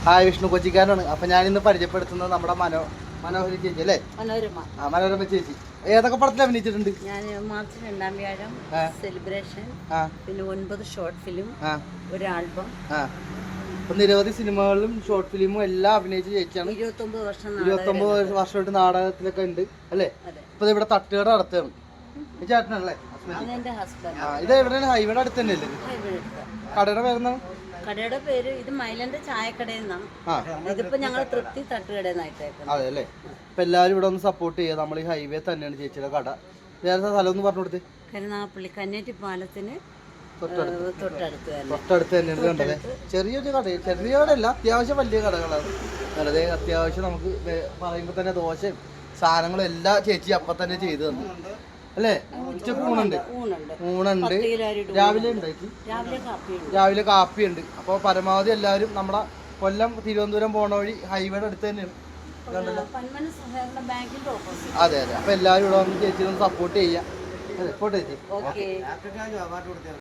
Hi, Vishnu കൊച്ചിക്കാരാണ്. അപ്പൊ ഞാനിന്ന് പരിചയപ്പെടുത്തുന്നത് നമ്മുടെ മനോഹരി ചേച്ചി അല്ലേ? മനോരമ ചേച്ചി ഏതൊക്കെ പടത്തിൽ അഭിനയിച്ചിട്ടുണ്ട്? ഞാൻ മാർച്ച് 2-ാം വ്യാഴം, സെലിബ്രേഷൻ, പിന്നെ 9 ഷോർട്ട് ഫിലിം, ഒരു ആൽബം, നിരവധി സിനിമകളിലും ഷോർട്ട് ഫിലിമും എല്ലാം അഭിനയിച്ച ചേച്ചിയാണ്. 29 വർഷമായിട്ട് നാടകത്തിലൊക്കെ ഉണ്ട് അല്ലേ? ഇപ്പൊ ഇവിടെ തട്ടുകട നടത്തുകയാണ്. ചേട്ടനല്ലേ? ഇത് എവിടെയാണ്? ഹൈവേയുടെ അടുത്ത് തന്നെ അല്ലേ? കടയുടെ പേരെന്താണ്? കടയുടെ പേര് ഇത് മൈലന്റെ ചായക്കടയിൽ നിന്നാണ്. ഇതിപ്പോ ഞങ്ങൾ തൃപ്തി തട്ടുകടന്നായിട്ടേക്കുന്നത്. അതെ അല്ലേ? ഇപ്പൊ എല്ലാവരും ഇവിടെ ഒന്ന് സപ്പോർട്ട് ചെയ്യുക. നമ്മൾ ഈ ഹൈവേ തന്നെയാണ് ചേച്ചിയുടെ കട. വേറെ സ്ഥലം ഒന്ന് പറഞ്ഞു കൊടുത്തേ. കരുനാഗപ്പള്ളി കന്നേറ്റി പാലത്തിന് തൊട്ടടുത്ത് തന്നെയാണ് കണ്ടത്. ചെറിയൊരു കട, ചെറിയ കടയല്ല, അത്യാവശ്യം വലിയ കടകളാണ്. വളരെ അത്യാവശ്യം നമുക്ക് പറയുമ്പോൾ തന്നെ ദോശയും സാധനങ്ങളും എല്ലാം ചേച്ചി അപ്പം തന്നെ ചെയ്തു തന്നു അല്ലേ? ഉച്ചക്ക് ഊണുണ്ട്. രാവിലെ ഉണ്ടാക്കി, രാവിലെ കാപ്പി ഉണ്ട്. അപ്പോൾ പരമാവധി എല്ലാവരും നമ്മുടെ കൊല്ലം തിരുവനന്തപുരം പോണ വഴി ഹൈവേയുടെ അടുത്ത് തന്നെയാണ്. അതെ അതെ. അപ്പോൾ എല്ലാവരും ഇവിടെ വന്ന് ചേച്ചി ഒന്ന് സപ്പോർട്ട് ചെയ്യാം. സപ്പോർട്ട് ചേച്ചി.